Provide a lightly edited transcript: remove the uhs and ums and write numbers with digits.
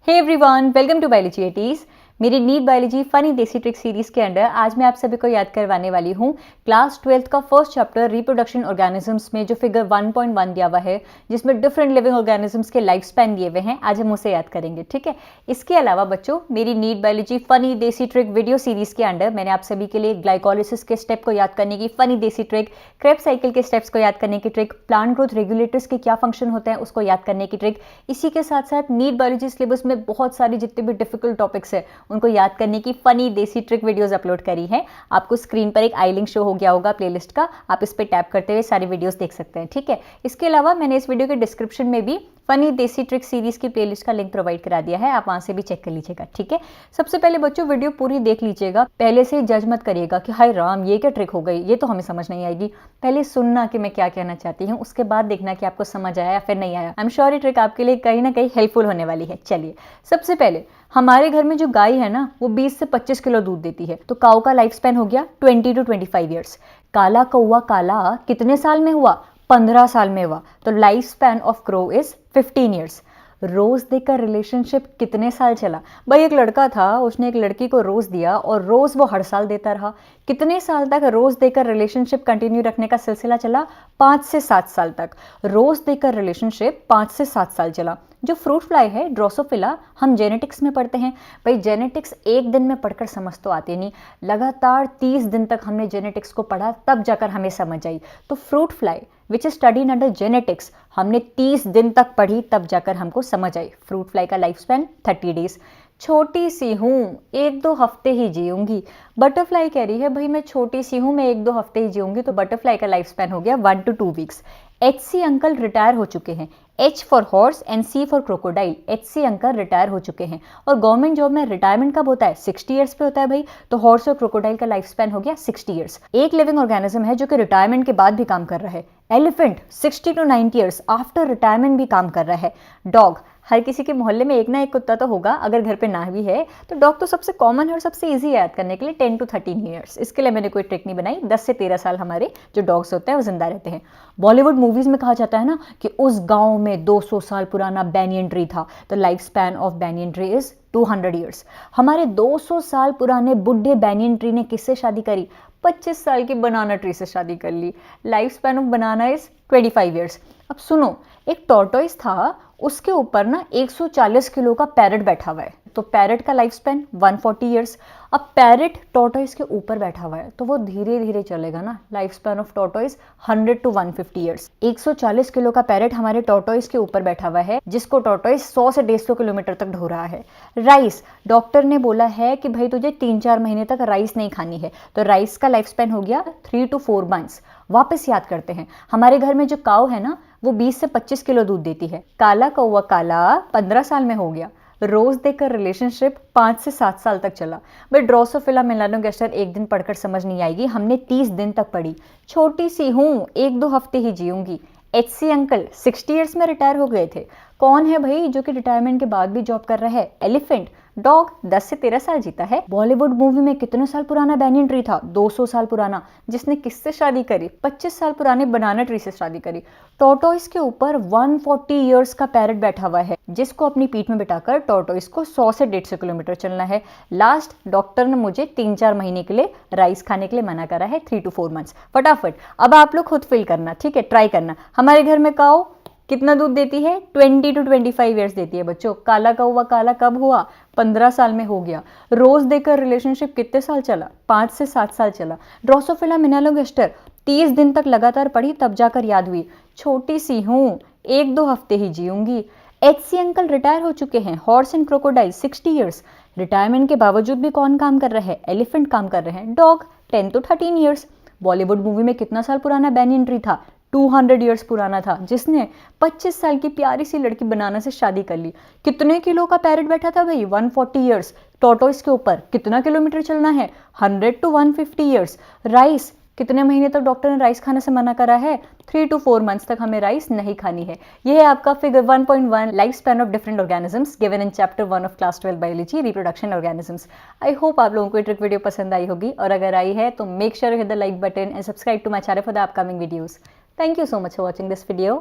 Hey everyone, welcome to biology eighties. मेरी NEET biology funny desi trick series के under आज मैं आप सभी को याद करवाने वाली हूँ क्लास 12th का फर्स्ट चैप्टर रिप्रोडक्शन ऑर्गेनिजम्स में जो फिगर 1.1 दिया हुआ है, जिसमें डिफरेंट लिविंग ऑर्गेनिजम्स के लाइफ स्पैन दिए हुए हैं। आज हम उसे याद करेंगे, ठीक है। इसके अलावा बच्चों, मेरी NEET biology funny desi trick video series के अंडर मैंने आप सभी के लिए ग्लाइकोलिसिस के स्टेप को याद करने की funny desi trick, Krebs cycle के स्टेप्स को याद करने की ट्रिक, प्लांट ग्रोथ रेगुलेटर्स के क्या फंक्शन होते हैं उसको याद करने की ट्रिक, इसी के साथ साथ नीट बायोलॉजी सिलेबस में बहुत सारी जितने भी डिफिकल्ट टॉपिक्स है उनको याद करने की funny desi trick videos upload करी है। आपको स्क्रीन पर एक आई लिंक शो हो गया होगा प्लेलिस्ट का, आप इस पे टैप करते हुए सारी वीडियोस देख सकते हैं, ठीक है। इसके अलावा मैंने इस वीडियो के डिस्क्रिप्शन में भी फनी देसी ट्रिक सीरीज की प्लेलिस्ट का लिंक प्रोवाइड करा दिया है, आप वहां से भी चेक कर लीजिएगा, ठीक है। सबसे पहले बच्चों वीडियो पूरी देख लीजिएगा, पहले से जज मत करिएगा कि हाय राम ये क्या ट्रिक हो गई, ये तो हमें समझ नहीं आएगी। पहले सुनना कि मैं क्या कहना चाहती हूँ, उसके बाद देखना कि आपको समझ आया या फिर नहीं आया। आई एम श्योर ये ट्रिक आपके लिए कहीं ना कहीं हेल्पफुल होने वाली है। चलिए, सबसे पहले हमारे घर में जो गाय है ना, वो 20 से 25 किलो दूध देती है, तो काऊ का लाइफ स्पैन हो गया 20 to 25 ईयर्स। काला कौवा काला कितने साल में हुआ? 15 साल में हुआ, तो life span of crow is 15 years. रोज देकर रिलेशनशिप कितने साल चला? भाई एक लड़का था, उसने एक लड़की को रोज दिया और रोज वो हर साल देता रहा। कितने साल तक रोज देकर रिलेशनशिप कंटिन्यू रखने का सिलसिला चला? 5 से 7 साल तक। रोज देकर रिलेशनशिप 5 से 7 साल चला। जो फ्रूट फ्लाई है ड्रोसोफिला, हम जेनेटिक्स में पढ़ते हैं। भाई जेनेटिक्स एक दिन में पढ़कर समझ तो आती नहीं, लगातार 30 दिन तक हमने जेनेटिक्स को पढ़ा, तब जाकर हमें समझ आई। तो fruit fly which is studied under genetics हमने 30 दिन तक पढ़ी, तब जाकर हमको समझ आई। फ्रूट फ्लाई का लाइफ स्पैन 30 डेज। छोटी सी हूँ, 1-2 हफ्ते ही जीऊंगी। बटरफ्लाई कह रही है भाई मैं छोटी सी हूँ, मैं 1-2 हफ्ते ही जीऊंगी, तो बटरफ्लाई का लाइफ स्पैन हो गया 1 to 2 weeks. HC uncle retire हो चुके हैं। H for horse and C for crocodile. HC uncle retire हो चुके हैं। और गवर्नमेंट जॉब में रिटायरमेंट कब होता है? 60 ईयर्स पे होता है भाई, तो हॉर्स और क्रोकोडाइल का लाइफ स्पैन हो गया 60 ईयर्स। एक लिविंग ऑर्गेनिज्म है जो कि रिटायरमेंट के बाद भी काम कर रहा है। Elephant 60 to 90 years after retirement भी काम कर रहा है। डॉग, हर किसी के मोहल्ले में एक ना एक कुत्ता तो होगा, अगर घर पे ना भी है तो डॉग तो सबसे कॉमन है और सबसे इजी है याद करने के लिए, 10 to 13 ईयर्स। इसके लिए मैंने कोई ट्रिक नहीं बनाई। 10 से 13 साल हमारे जो डॉग्स होते हैं वो जिंदा रहते हैं। बॉलीवुड मूवीज में कहा जाता है ना कि उस गांव में 200 साल पुराना बैनियन ट्री था, तो life span of banyan tree is 200 years. हमारे 200 साल पुराने बुढ़े बैनियन ट्री ने किससे शादी करी? 25 साल की बनाना ट्री से शादी कर ली। Life span of banana is 25 years. अब सुनो, एक टॉर्टोइस था, उसके ऊपर ना 140 किलो का पैरेट बैठा हुआ है, तो पैरेट का लाइफ स्पैन 140 ईयर्स। अब पैरेट टॉर्टोइस के ऊपर बैठा हुआ है तो वो धीरे धीरे चलेगा ना, life span of tortoise 100 to 150 years. 140 kilo का पैरेट हमारे टॉर्टोइस के ऊपर बैठा हुआ है, जिसको टॉर्टोइस 100 से 150 किलोमीटर तक ढो रहा है। राइस, डॉक्टर ने बोला है कि भाई तुझे 3-4 महीने तक राइस नहीं खानी है, तो राइस का लाइफ स्पैन हो गया 3 to 4 मंथ्स। वापस याद करते हैं, हमारे घर में जो काऊ है ना, वो 20 से 25 किलो दूध देती है। काला कौवा काला 15 साल में हो गया। रोज देकर रिलेशनशिप 5 से 7 साल तक चला। भाई ड्रोसोफिला मेलानोगास्टर एक दिन पढ़कर समझ नहीं आएगी, हमने 30 दिन तक पढ़ी। छोटी सी हूँ, 1-2 हफ्ते ही जीऊंगी। HC अंकल 60 ईयर्स में रिटायर हो गए थे। कौन है भाई जो कि रिटायरमेंट के बाद भी जॉब कर रहा है? एलिफेंट। डॉग 10 से 13 साल जीता है। बॉलीवुड मूवी में कितने साल पुराना बैनियन ट्री था? 200 साल पुराना, जिसने किससे शादी करी? 25 साल पुराने बनाना ट्री से शादी करी। टॉर्टोइस के ऊपर 140 ईयर्स का पैरेट बैठा हुआ है, जिसको अपनी पीठ में बिठाकर टॉर्टोइस को 100 से 150 किलोमीटर चलना है। लास्ट डॉक्टर ने मुझे 3-4 महीने के लिए राइस खाने के लिए मना करा है, 3 to 4 मंथ्स। फटाफट अब आप लोग खुद फिल करना, ठीक है, ट्राई करना। हमारे घर में काऊ कितना दूध देती है? 20 to 25 ईयर्स देती है बच्चों। काला कौवा काला कब हुआ? 15 साल में हो गया। रोज देकर रिलेशनशिप कितने साल चला? 5 से 7 साल चला। ड्रोसोफिला मेलानोगास्टर 30 दिन तक लगातार पढ़ी, तब जाकर याद हुई। छोटी सी हूँ, 1-2 हफ्ते ही जीऊंगी। HC अंकल रिटायर हो चुके हैं। Horse and crocodile 60 years. Retirement के बावजूद भी कौन काम कर रहा है? एलिफेंट काम कर रहे हैं। Dog 10 to 13 years. Bollywood movie में कितना साल पुराना बैनियन ट्री था? 200 ईयर्स पुराना था, जिसने 25 साल की प्यारी सी लड़की बनाना से शादी कर ली। कितने किलो का पैरेट बैठा था भाई? 140 ईयर्स। टॉर्टोइस के ऊपर कितना किलोमीटर चलना है? 100 to 150 ईयर्स। राइस, कितने महीने तक डॉक्टर ने राइस खाने से मना करा है? 3 to 4 मंथ्स तक हमें राइस नहीं खानी है। यह है आपका figure 1.1 life span of different organisms given in chapter 1 of class 12 biology reproduction organisms. I hope आप लोगों को ये ट्रिक वीडियो पसंद आई होगी, और अगर आई है तो make sure you hit the like button and subscribe to my channel for the upcoming videos. Thank you so much for watching this video.